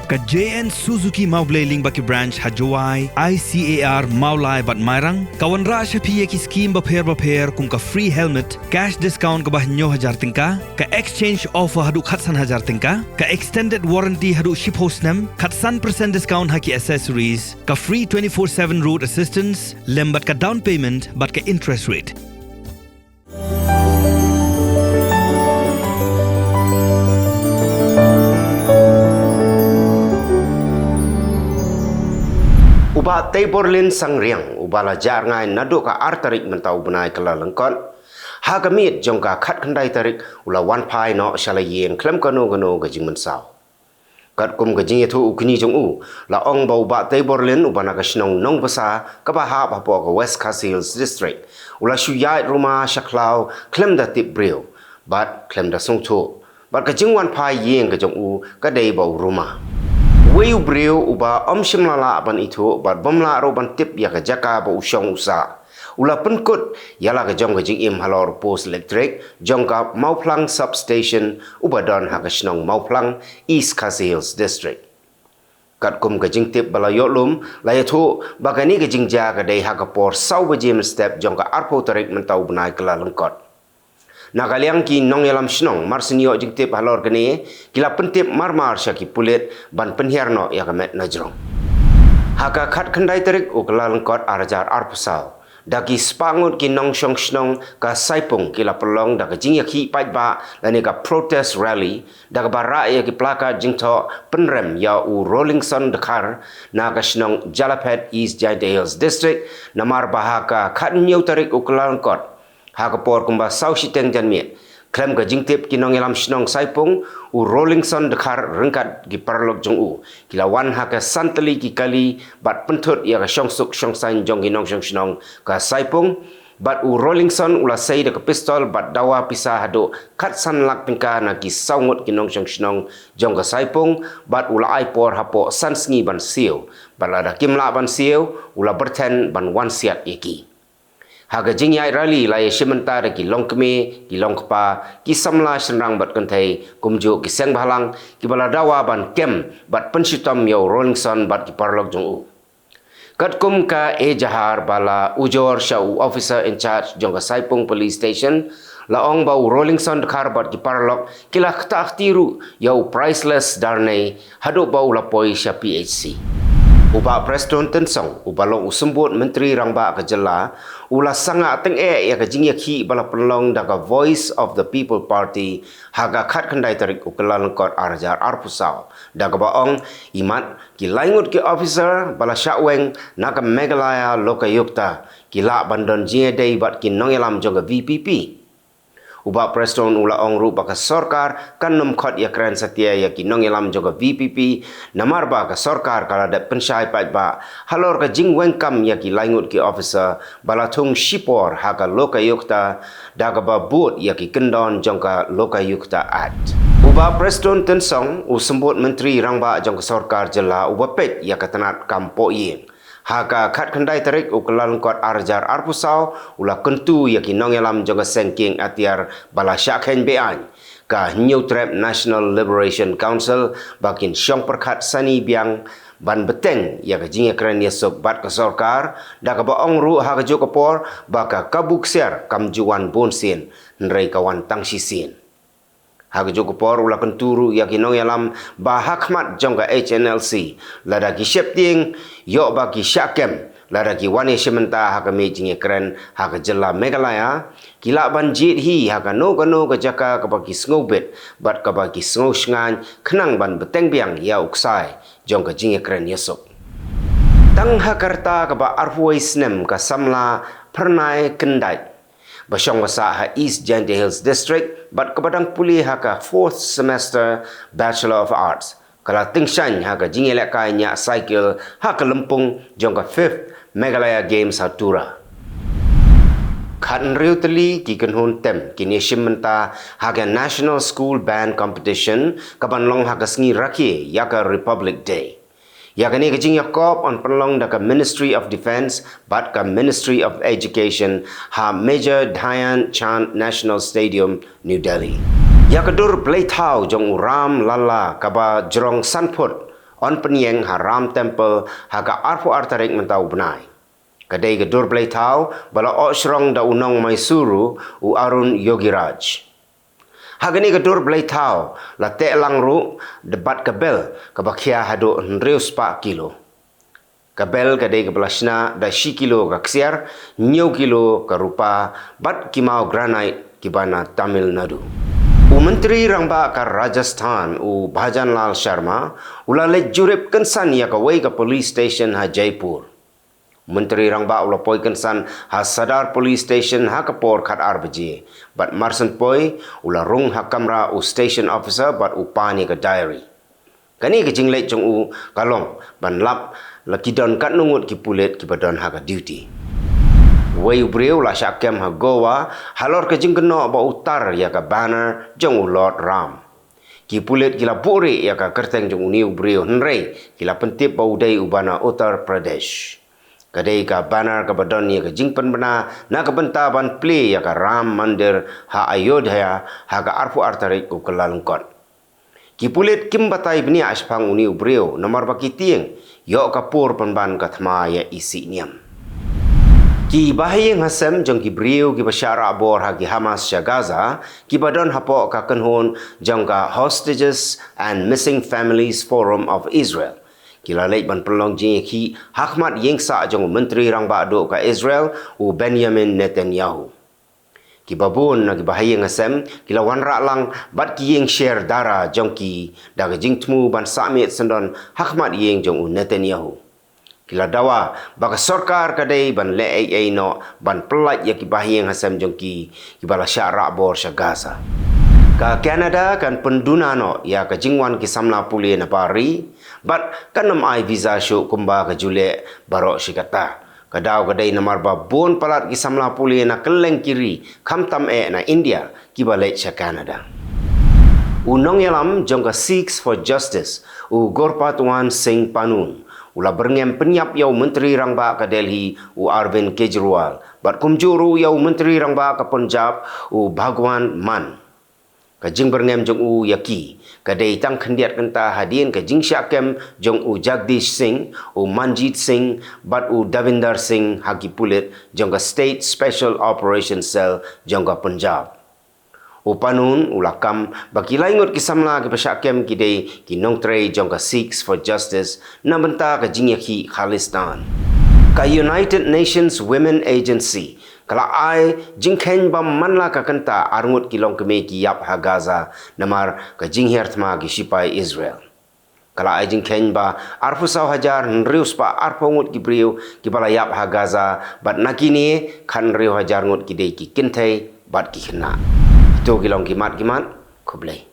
Ka JN Suzuki Maubleiling baki branch Hajawai ICAR Maulai bat Mairang kawan ra shapiye ki scheme bapher kum ka free helmet cash discount ka bah 9,000 tingka ka exchange offer hadu khatsan 1,000 tingka ka extended warranty hadu ship hostnam khatsan % discount haki accessories ka free 24/7 road assistance lembat ka down payment bat ka interest rate. Uba Teiborlin Sangriang ubala jar ngai nadu ka artarik mentau benai kala lengkon ha kamit jong ka khat khandai tarik ula wan pai no shala yeng klem kano gajing mensau kat kum gajing yetu ukni jong u la ong bau ba Teiborlin ubana ka snong nong basa ka ba ha pa ka West Khasi Hills district ula shuyai rumah shaklau klem da tip breu bat klem da songtho bat gajing wan pai yeng ka jong u ka dei bau rumah Wayu breu uba shimlala ban itu bat bomla ro ban tip ya ka jaka ba usyong usa ula penkut yala ka jong jing im halor post electric jong ka Mauplang substation uba don ha ka snong Mauplang East Khasi Hills district kat kum ka jing tip bala yolum la yathu bagani ka jing ja ka dei ha ka por sau ba jim step jong ka arpo tarik mentau benai kala lengkot Nakaliang ki nong yalam snong marsinio jing tip halor kene kila pentip marmar syaki pulit ban penhiarno ya kamet najrong haka khat khandai tarik ukla lengkot arajar arpasal daki spangut ki nong shong snong ka saipung kila pelong da ka jing yaki pait ba lani ka protest rally da ka bara ya ki plaka jing tho penrem ya u rolling son dakar na ka snong Jalapet East Giant Hills district namar bahaka khat nyau tarik ukla lengkot Hakapor kumba sau siteng janmie klem ka jingtip kinong elam snong saipung u rolling son dekar rengkat gi parlok jong u kilawan haka santali ki kali bat pentut ya ka syongsuk syongsain jong ginong snong ka saipung bat u rolling son ula sei de ka pistol bat dawa pisah hado kat san lak pingka na ki saungut kinong snong jong ka saipung bat ula ai por hapo san sngi ban siu balada kimla ban siu ula berten ban wan siat iki Haga jingyai rally lai sementara ki longkeme ki longkpa ki samla senrang bat kentai kumju ki seng balang ki bala dawa ban kem bat pensitam yo Rollingson bat ki parlok jong u kat kum ka jahar bala ujor shau officer in charge jong ka saipung police station la ong bau Rollingson dekar bat ki parlok kila khta tiru yo priceless darnai hadu bau lapoi sha PHC Uba Preston Tensong, ubalong usembut Menteri Rangba Kejela, ula sanga teng ya ka jing yaki bala pelong da ka Voice of the People Party haga khat khandai tarik ukala lengkot arjar arpusau da ka baong imat ki laingut ki officer bala syaweng na ka Meghalaya Lokayukta kila bandon jing dei bat ki nongelam jong VPP Uba Preston ula ong ru baka sorkar kan nom khot ya kran satya ya ki nongelam joga VPP namar ba ka sorkar kala da pensyai pat ba halor ka jing wengkam ya ki laingut ki officer balatung shipor ha ka Lokayukta da ka ba but ya ki kendon jongka Lokayukta act Uba Preston Tensong usembut Menteri Rangba jong ka sorkar jela uba pet ya ka tanat kampo yeng Haka khat khandai tarik ukala lengkot arjar arpusau ula kentu ya ki nongelam jong sengking atiar bala syakhen bean ka New Trap National Liberation Council bakin syong perkhat sani biang ban beteng ya ka jinge kran yesok bat ka sorkar da ka baong ru ha ka jokapor baka kabuk ser kamjuan bonsin nrei kawan tangsisin Haga jokopor ula kenturu ya kinong yalam bahakmat jongga HNLC lada ki shepting yo bagi syakem lada ki wane sementa haga mejing ekran haga jela Meghalaya kila banjit hi haga no ka jaka ka bagi snobet bat ka bagi snow sngan kenang ban beteng biang ya uksai jongga jing ekran yesok tang hakarta ka ba arhuai snem ka samla pernai kendai Basyong wasa ha East Giant Hills District bat kepadang pulih ha ka 4th semester Bachelor of Arts. Kala tingshan ha ka jingelek kai nya cycle ha ka lempung jong ka 5th Meghalaya Games Hatura. Khan riutli ki kenhun tem kini shimenta ha ka National School Band Competition kaban long ha ka sngi rakhi ya ka Republic Day. Ya kini kecing Yakob on penlong da ka Ministry of Defence bat ka Ministry of Education ha Major Dhyan Chand National Stadium New Delhi. Ya kedur play tau jong uram lala kaba jerong sanput on penyeng haram temple haga arfu artarik mentau benai. Kadai gedur belai tau bala osrong da unong Maisuru u Arun Yogiraj. Hagani gedur belai tau la te lang ru debat kabel kabakia hadu nrius 4 kilo. Kabel kadai kebelasna da 10 kilo ka ksiar, 9 kilo ka rupa bat kimau granite kibana Tamil Nadu. Menteri Rangba ka Rajasthan Bhajan Lal Sharma ulale jurip kensan ya ka wei ka police station ha Jaipur. Menteri Rangba ula poi kensan ha Sadar police station ha kapor khat RBJ. Bat marsen poi ula rung ha kamera station officer bat upani ka diary. Kani ke jinglek jong kalong ban lap lakidon kat nungut ki pulet ki badon ha ka duty. Wei ubreu la syakem ha Goa halor ke jingkeno ba utar ya ka banner jong Lord Ram. Ki pulet kila buri ya ka kerteng jong uni ubreu henrei kila pentip ba udai ubana Uttar Pradesh. Kadai ka banner ka badon ya ka jingpen bena na ka benta ban play ya ka Ram Mandir ha Ayodhya ha ka arfu artarik ku kelalengkot. Ki pulet kim batai bini aspang uni ubreu nomor baki tieng yok kapur penban ka thma ya isi niam. Ki bahayeng hasem jong ki briu ki basyara bor ha ki Hamas sya Gaza ki badon hapo ka kenhon jong ka Hostages and Missing Families Forum of Israel. Ki lalek ban pelong jing ki Ahmad Yengsa jong menteri rangba do ka Israel Benjamin Netanyahu. Ki babun na ki bahayeng hasem ki lawan ra lang bat ki yeng share dara jong ki da jing tmu ban samit sendon Ahmad Yeng jong Netanyahu. Kila dawa baka sorkar kadai ban le ai no ban pelat ya ki bahayeng hasem jong ki bala syara bor sya Gaza. Ka Canada kan penduna no ya ka jingwan ki samla puli na pari bat kanam ai visa show kumba ka jule barok shikata. Kadau kadai namar ba bon palat ki samla puli na keleng kiri kamtam na India ki balik sya Canada. Unong yalam jong ka Sikhs for Justice Gorpatuan Singh Panun ula berngem penyap yau menteri rangba ka Delhi Arvind Kejriwal bat kumjuru yau menteri rangba ka Punjab Bhagwan Man. Ka jing berngem jong yaki kadai tang khendiat kenta hadien ka jing syakem jong Jagdish Singh Manjit Singh bat Davinder Singh hagi pulit jong ka State Special Operation Cell jong ka Punjab. Panun ulakam bagi laingot kisamla ki pasyakem kidai ki nongtre jong ka Sikhs for Justice na benta ka jing yaki Khalistan. Ka United Nations Women Agency kala ai jingkhen bam manla ka kanta arngut kilong keme ki yap ha Gaza namar ka jingher thma ki sipai Israel. Kala ai jingkhen ba arfu saw hajar nrius pa arpongut ki briu ki bala yap ha Gaza bat nakini khan riu hajar ngut ki dei ki kintai bat ki khna. Itu kilong kimat kublai.